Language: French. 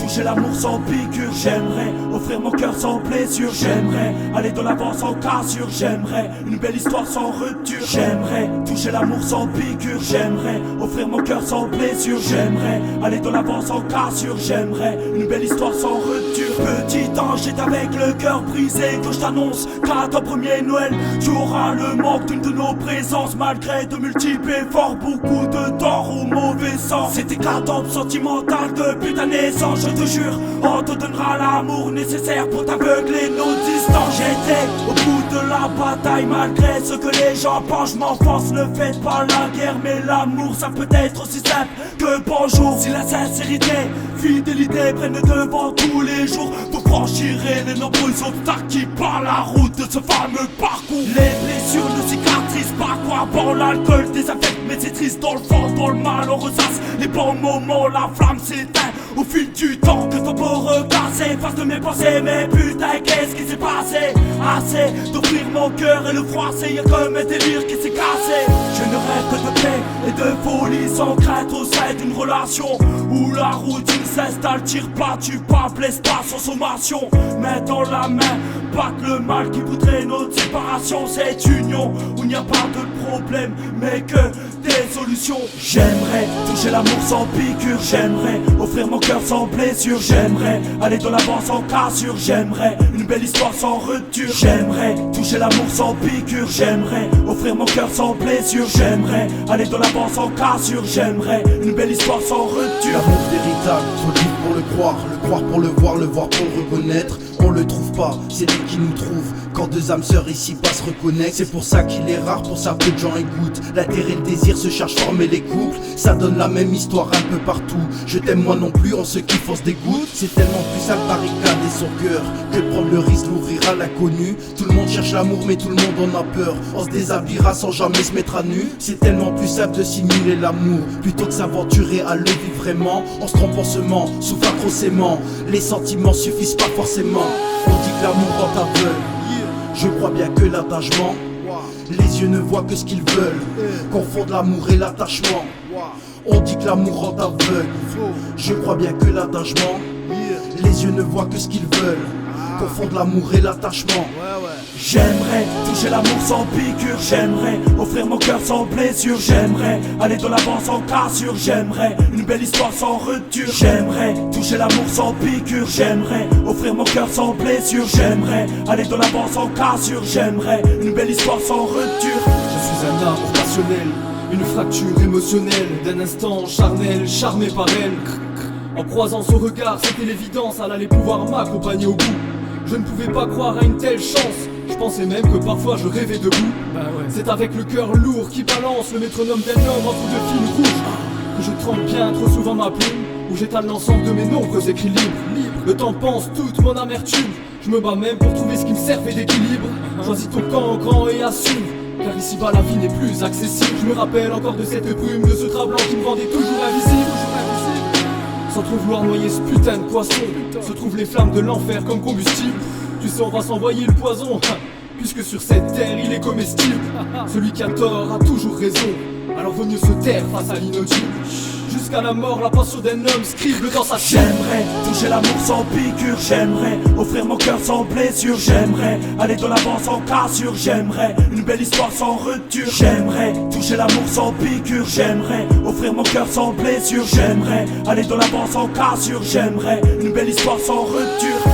toucher l'amour sans piqûre. J'aimerais offrir mon cœur sans blessure. J'aimerais aller de l'avant sans cassure. J'aimerais une belle histoire sans rupture. J'aimerais toucher l'amour sans piqûre. J'aimerais offrir mon cœur sans blessure. J'aimerais aller de l'avant sans cassure. J'aimerais une belle histoire sans rupture. Petit ange, j'étais avec le cœur brisé. Que je t'annonce qu'à ton premier Noël tu auras le manque d'une de nos présences. Malgré de multiples efforts, beaucoup de tort au mauvais sens. C'était catombe sentimentale depuis ta naissance. Je te jure, on te donnera l'amour nécessaire pour t'aveugler nos distances. J'étais au bout de la bataille malgré ce que les gens pensent. Je m'enfonce, ne faites pas la guerre, mais l'amour ça peut être aussi simple que bonjour. Si la sincérité, fidélité prennent le devant tous les jours, vous franchirez les nombreux obstacles qui par la route de ce fameux parcours. Les blessures ne cicatrisent pas, quoi bon l'alcool désaffecte, mais c'est triste dans le fond, dans le mal on ressasse les bons moments, la flamme s'éteint au fil du temps. Que ton beau regard s'efface de mes pensées, mais putain qu'est-ce qui s'est passé? Assez d'ouvrir mon cœur et le froisser, y'a comme un délire qui s'est cassé. Je ne rêve que de paix et de folie sans crainte au sein d'une relation où la routine s'installe, tire pas, tue pas, blesse pas sans sommation. Main dans la main, battre le mal qui voudrait notre séparation. Cette union où il n'y a pas de problème mais que des solutions. J'aimerais toucher l'amour sans piqûre. J'aimerais offrir mon cœur sans blessure. J'aimerais aller de l'avant sans cassure. J'aimerais une belle histoire sans rupture. J'aimerais toucher l'amour sans piqûre. J'aimerais offrir mon cœur sans blessure. J'aimerais aller de l'avant sans cassure. J'aimerais une belle histoire sans rupture. L'amour véritable, faut le vivre pour le croire pour le voir pour le reconnaître. On le trouve pas, c'est lui qui nous trouve. Quand deux âmes sœurs ici pas se reconnectent, c'est pour ça qu'il est rare, pour ça peu de gens écoutent. L'intérêt et le désir se cherchent former les couples. Ça donne la même histoire un peu partout. Je t'aime moi non plus, en ce qui on se dégoûte. C'est tellement plus simple barricader son cœur que de prendre le risque d'ouvrir à l'inconnu. Tout le monde cherche l'amour mais tout le monde en a peur. On se déshabillera sans jamais se mettre à nu. C'est tellement plus simple de simuler l'amour plutôt que s'aventurer à le vivre vraiment. On se trompe en se ment, souffre atrocement. Les sentiments suffisent pas forcément. On dit que l'amour rend aveugle. Je crois bien que l'attachement, les yeux ne voient que ce qu'ils veulent. Confondre l'amour et l'attachement. On dit que l'amour rend aveugle. Je crois bien que l'attachement, les yeux ne voient que ce qu'ils veulent. Confondre l'amour et l'attachement. J'aimerais toucher l'amour sans piqûre. J'aimerais offrir mon cœur sans blessure. J'aimerais aller de l'avant sans cassure. J'aimerais une belle histoire sans rupture. J'aimerais toucher l'amour sans piqûre. J'aimerais offrir mon cœur sans blessure. J'aimerais aller de l'avant sans cassure. J'aimerais une belle histoire sans rupture. Je suis un amour passionnel, une fracture émotionnelle, d'un instant charnel, charmé par elle. En croisant son regard, c'était l'évidence, elle allait pouvoir m'accompagner au bout. Je ne pouvais pas croire à une telle chance. Je pensais même que parfois je rêvais debout. C'est avec le cœur lourd qui balance le métronome d'un homme entre deux fils rouges que je trempe bien trop souvent ma plume, où j'étale l'ensemble de mes nombreux écrits libres. Le temps pense toute mon amertume. Je me bats même pour trouver ce qui me servait d'équilibre. Choisis ton camp grand et assume, car ici-bas la vie n'est plus accessible. Je me rappelle encore de cette brume, de ce drap blanc qui me rendait toujours invisible. Sans trop vouloir noyer ce putain de poisson, se trouvent les flammes de l'enfer comme combustible. Tu sais on va s'envoyer le poison, puisque sur cette terre il est comestible. Celui qui a tort a toujours raison, alors vaut mieux se taire face à l'inaudible. Jusqu'à la mort, la passion d'un homme scribe dans sa chair. J'aimerais toucher l'amour sans piqûre. J'aimerais offrir mon cœur sans blessure. J'aimerais aller de l'avant sans cassure. J'aimerais une belle histoire sans rupture. J'aimerais toucher l'amour sans piqûre. J'aimerais offrir mon cœur sans blessure. J'aimerais aller de l'avant sans cassure. J'aimerais une belle histoire sans rupture.